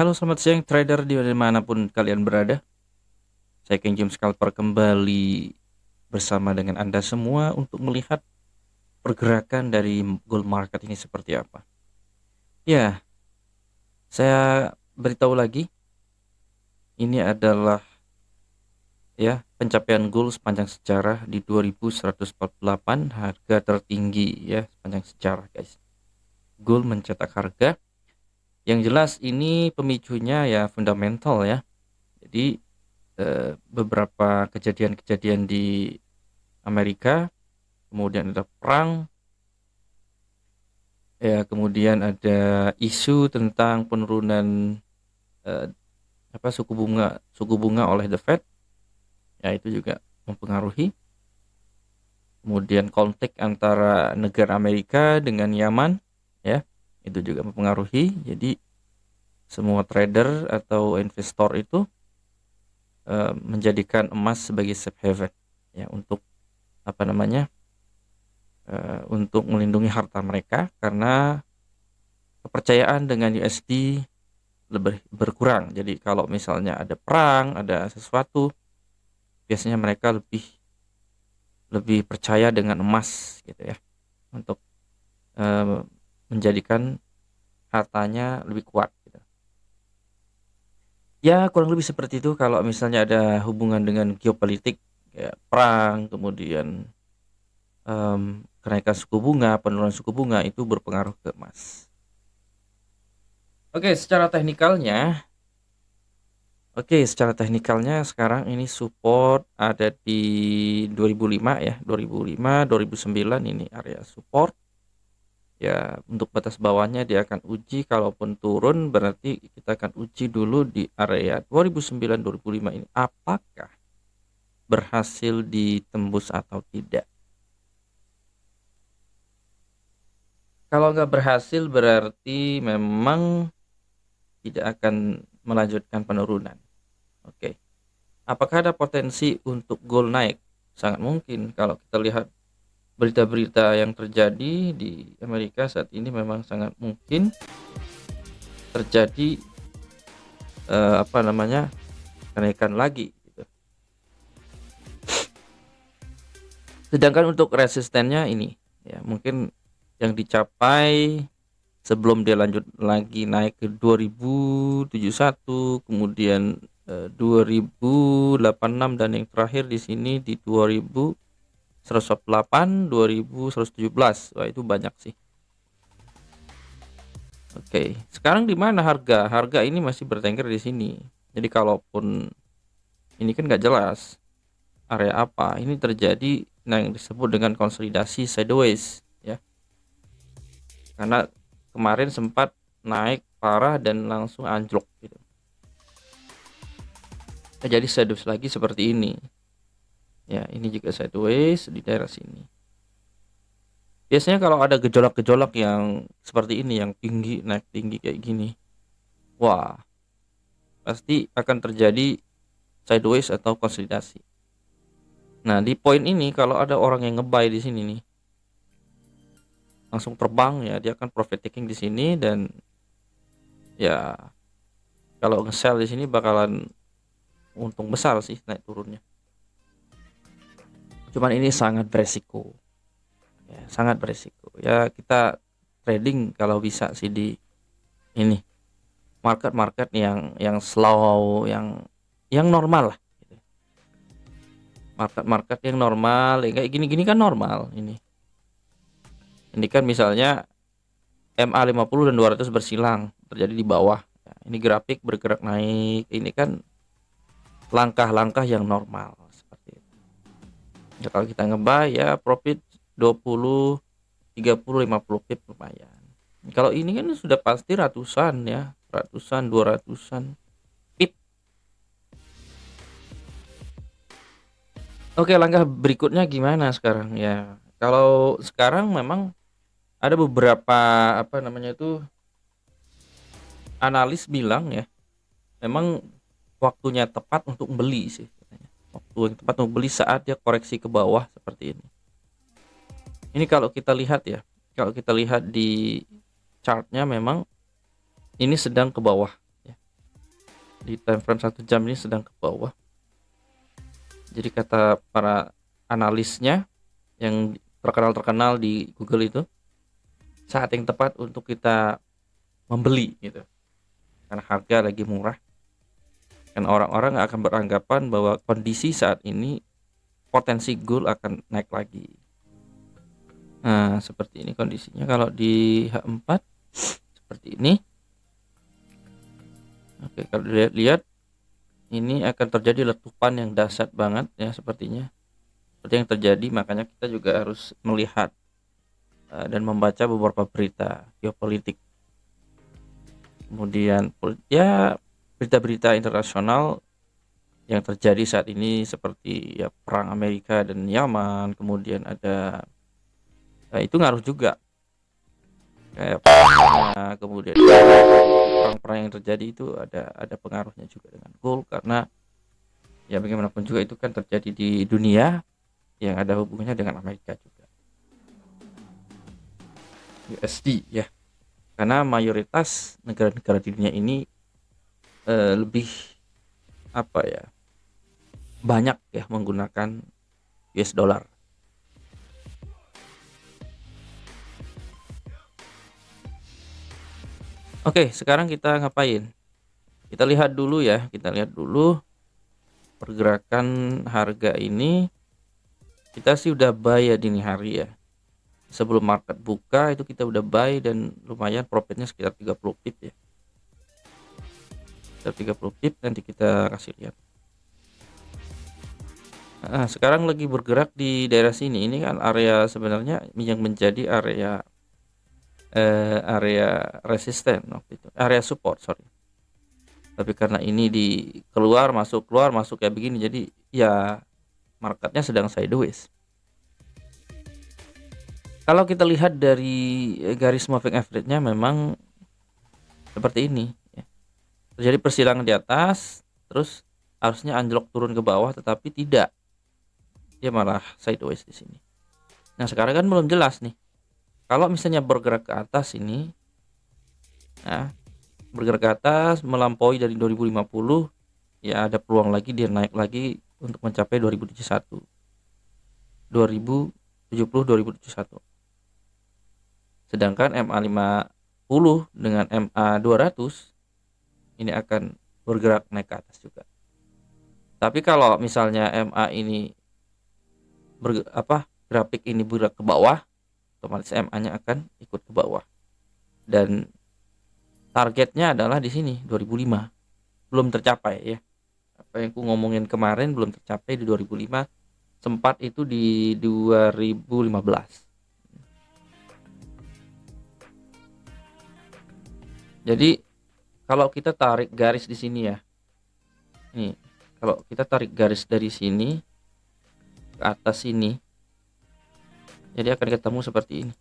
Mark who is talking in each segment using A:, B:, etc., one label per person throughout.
A: Halo, selamat siang trader dimanapun kalian berada. Saya King James Scalper kembali bersama dengan Anda semua untuk melihat pergerakan dari gold market ini seperti apa. Ya, saya beritahu lagi, ini adalah pencapaian gold sepanjang sejarah di 2148, harga tertinggi ya sepanjang sejarah, guys. Gold mencetak harga yang jelas ini pemicunya ya fundamental ya. Jadi beberapa kejadian-kejadian di Amerika, kemudian ada perang, ya kemudian ada isu tentang penurunan eh, suku bunga oleh The Fed, ya itu juga mempengaruhi. Kemudian konflik antara negara Amerika dengan Yaman, ya itu juga mempengaruhi. Jadi semua trader atau investor itu menjadikan emas sebagai safe haven, ya untuk apa namanya untuk melindungi harta mereka karena kepercayaan dengan USD lebih berkurang. Jadi kalau misalnya ada perang, ada sesuatu, biasanya mereka lebih lebih percaya dengan emas gitu ya, untuk eh, menjadikan hartanya lebih kuat gitu. Ya kurang lebih seperti itu kalau misalnya ada hubungan dengan geopolitik, ya perang, kemudian kenaikan suku bunga, penurunan suku bunga itu berpengaruh ke emas. Oke, secara teknikalnya sekarang ini support ada di 2005 ya, 2005, 2009 ini area support. Ya, untuk batas bawahnya dia akan uji, kalaupun turun berarti kita akan uji dulu di area 2009 2005 ini apakah berhasil ditembus atau tidak. Kalau nggak berhasil berarti memang tidak akan melanjutkan penurunan. Oke. Apakah ada potensi untuk gold naik? Sangat mungkin. Kalau kita lihat berita-berita yang terjadi di Amerika saat ini, memang sangat mungkin terjadi kenaikan lagi gitu. Sedangkan untuk resistennya ini ya mungkin yang dicapai sebelum dia lanjut lagi naik ke 2071, kemudian 2086, dan yang terakhir di sini di 2108, 2117. Wah, itu banyak sih. Oke, sekarang di mana harga? Harga ini masih bertengger di sini. Jadi kalaupun ini kan nggak jelas area apa ini terjadi, yang disebut dengan konsolidasi sideways ya. Karena kemarin sempat naik parah dan langsung anjlok gitu. Nah, jadi sideways lagi seperti ini. Ya, ini juga sideways di daerah sini. Biasanya kalau ada gejolak-gejolak yang seperti ini, yang tinggi naik tinggi kayak gini, wah, pasti akan terjadi sideways atau konsolidasi. Nah, di poin ini kalau ada orang yang ngebuy di sini nih, langsung terbang ya, dia akan profit taking di sini, dan ya kalau nge-sell di sini bakalan untung besar sih naik turunnya. Cuman ini sangat beresiko. Ya, sangat beresiko. Ya kita trading kalau bisa sih di ini market-market yang slow, yang normal lah gitu. Market-market yang normal, ya kayak gini-gini kan normal ini. Ini kan misalnya MA 50 dan 200 bersilang terjadi di bawah. Ya, ini grafik bergerak naik. Ini kan langkah-langkah yang normal seperti itu. Ya, kalau kita ngebuy ya profit 20, 30, 50 pip lumayan. Kalau ini kan sudah pasti ratusan ya, ratusan, 200-an pip. Oke, langkah berikutnya gimana sekarang ya? Kalau sekarang memang ada beberapa analis bilang ya, memang waktunya tepat untuk beli sih katanya. Waktu yang tepat untuk beli saat dia koreksi ke bawah seperti ini. Ini kalau kita lihat ya, kalau kita lihat di chartnya memang ini sedang ke bawah ya. Di time frame 1 jam ini sedang ke bawah. Jadi kata para analisnya yang terkenal di Google itu, saat yang tepat untuk kita membeli gitu. Karena harga lagi murah. Dan orang-orang akan beranggapan bahwa kondisi saat ini potensi gold akan naik lagi. Nah, seperti ini kondisinya kalau di H4 seperti ini. Oke, kalau dilihat-lihat ini akan terjadi letupan yang dahsyat banget ya sepertinya. Seperti yang terjadi, makanya kita juga harus melihat dan membaca beberapa berita geopolitik. Kemudian ya berita-berita internasional yang terjadi saat ini seperti ya perang Amerika dan Yaman, kemudian ada itu ngaruh juga kayak kemudian perang-perang yang terjadi itu ada pengaruhnya juga dengan gold, karena ya bagaimanapun juga itu kan terjadi di dunia yang ada hubungannya dengan Amerika juga. USD ya, karena mayoritas negara-negara di dunia ini lebih apa ya, banyak ya menggunakan US dollar. Oke, sekarang kita ngapain? Kita lihat dulu ya, kita lihat dulu pergerakan harga ini. Kita sih udah buy ya dini hari ya. Sebelum market buka itu kita udah buy dan lumayan profitnya sekitar 30 pip ya. Sekitar 30 pip, nanti kita kasih lihat. Nah, sekarang lagi bergerak di daerah sini. Ini kan area sebenarnya yang menjadi area resisten waktu itu, area support sorry. Tapi karena ini di keluar masuk kayak begini, jadi ya marketnya sedang sideways. Kalau kita lihat dari garis moving average-nya memang seperti ini ya. Terjadi persilangan di atas, terus harusnya anjlok turun ke bawah, tetapi tidak, dia malah sideways di sini. Nah sekarang kan belum jelas nih, kalau misalnya bergerak ke atas ini, nah bergerak ke atas melampaui dari 2050, ya ada peluang lagi dia naik lagi untuk mencapai 2071, 2071. Sedangkan MA50 dengan MA200 ini akan bergerak naik ke atas juga. Tapi kalau misalnya MA ini grafik ini bergerak ke bawah, otomatis MA-nya akan ikut ke bawah. Dan targetnya adalah di sini 2005. Belum tercapai ya. Apa yang aku ngomongin kemarin belum tercapai di 2005, sempat itu di 2015. Jadi kalau kita tarik garis di sini ya. Nih, kalau kita tarik garis dari sini ke atas sini, jadi akan ketemu seperti ini.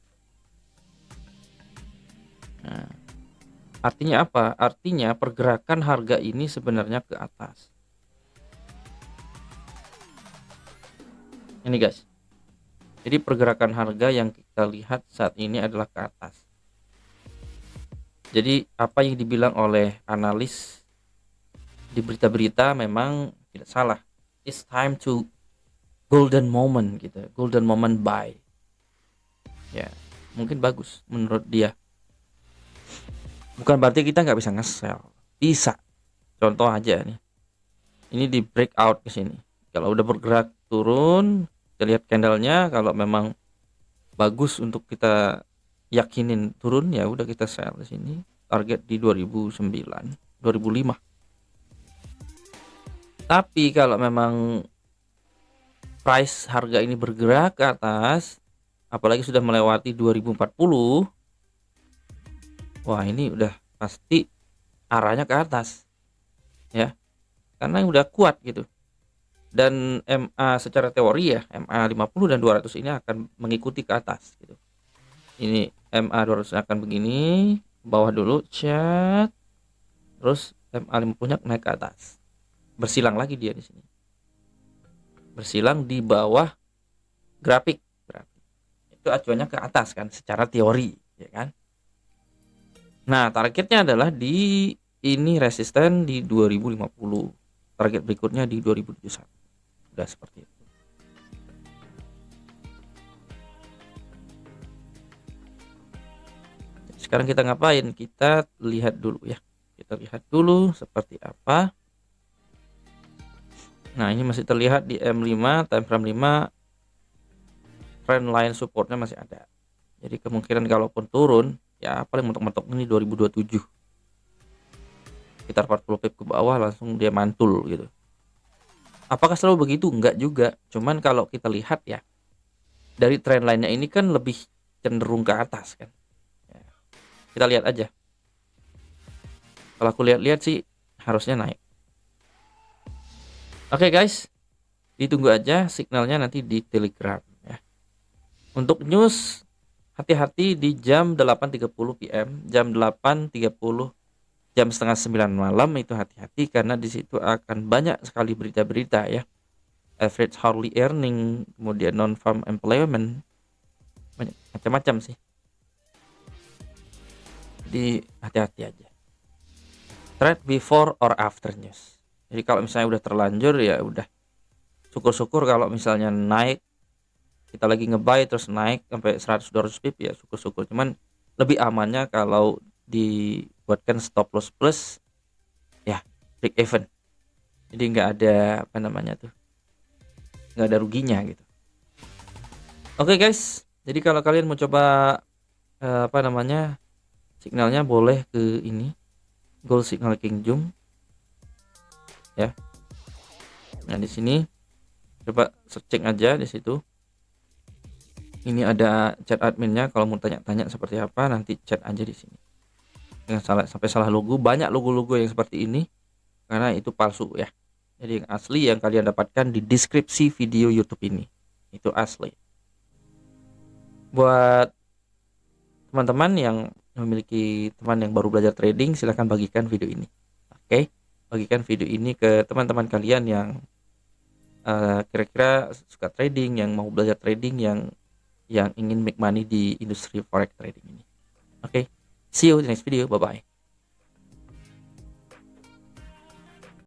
A: Nah, artinya apa? Artinya pergerakan harga ini sebenarnya ke atas. Ini guys. Jadi pergerakan harga yang kita lihat saat ini adalah ke atas. Jadi apa yang dibilang oleh analis di berita-berita memang tidak salah. It's time to golden moment gitu, golden moment buy. Ya, mungkin bagus menurut dia. Bukan berarti kita nggak bisa nge-sell. Bisa. Contoh aja nih. Ini di breakout ke sini. Kalau udah bergerak turun, kita lihat candlenya, kalau memang bagus untuk kita yakinin turun, ya udah kita sell di sini. Target di 2009, 2005. Tapi kalau memang price harga ini bergerak ke atas, apalagi sudah melewati 2040, wah ini udah pasti arahnya ke atas ya, karena udah kuat gitu. Dan MA secara teori ya, MA 50 dan 200 ini akan mengikuti ke atas gitu. Ini MA 200 akan begini, bawah dulu chat, terus MA 50 nya naik ke atas, bersilang lagi dia di sini, bersilang di bawah grafik. Itu acuannya ke atas kan secara teori ya kan. Nah targetnya adalah di ini resisten di 2050, target berikutnya di 2071. Udah seperti itu. Sekarang kita ngapain? Kita lihat dulu ya. Kita lihat dulu seperti apa. Nah, ini masih terlihat di M5, time frame 5, trend line supportnya masih ada. Jadi kemungkinan kalaupun turun, ya paling mentok-mentok ini 2027. Sekitar 40 pip ke bawah langsung dia mantul gitu. Apakah selalu begitu? Enggak juga. Cuman kalau kita lihat ya, dari trend line-nya ini kan lebih cenderung ke atas kan. Ya, kita lihat aja. Kalau aku lihat-lihat sih harusnya naik. Oke guys, ditunggu aja signalnya nanti di Telegram ya. Untuk news, hati-hati di jam 8.30 PM, jam 8.30, jam setengah 9 malam itu hati-hati karena di situ akan banyak sekali berita-berita ya. Average hourly earning, kemudian non-farm employment, macam-macam sih. Jadi hati-hati aja. Trade before or after news. Jadi kalau misalnya udah terlanjur ya udah. Syukur-syukur kalau misalnya naik, kita lagi nge-buy terus naik sampai 100-200 pip ya syukur-syukur. Cuman lebih amannya kalau dibuatkan stop loss plus ya break even. Jadi nggak ada apa namanya tuh, nggak ada ruginya gitu. Oke guys, jadi kalau kalian mau coba apa namanya signalnya boleh ke ini gold signal King Jum ya. Nah di sini coba searching aja di situ. Ini ada chat adminnya, kalau mau tanya-tanya seperti apa nanti chat aja di sini. Jangan salah sampai salah logo, banyak logo-logo yang seperti ini karena itu palsu ya. Jadi yang asli yang kalian dapatkan di deskripsi video YouTube ini. Itu asli. Buat teman-teman yang memiliki teman yang baru belajar trading, silahkan bagikan video ini. Oke, bagikan video ini ke teman-teman kalian yang kira-kira suka trading, yang mau belajar trading, yang ingin make money di industri forex trading ini. Oke, see you di next video. Bye bye.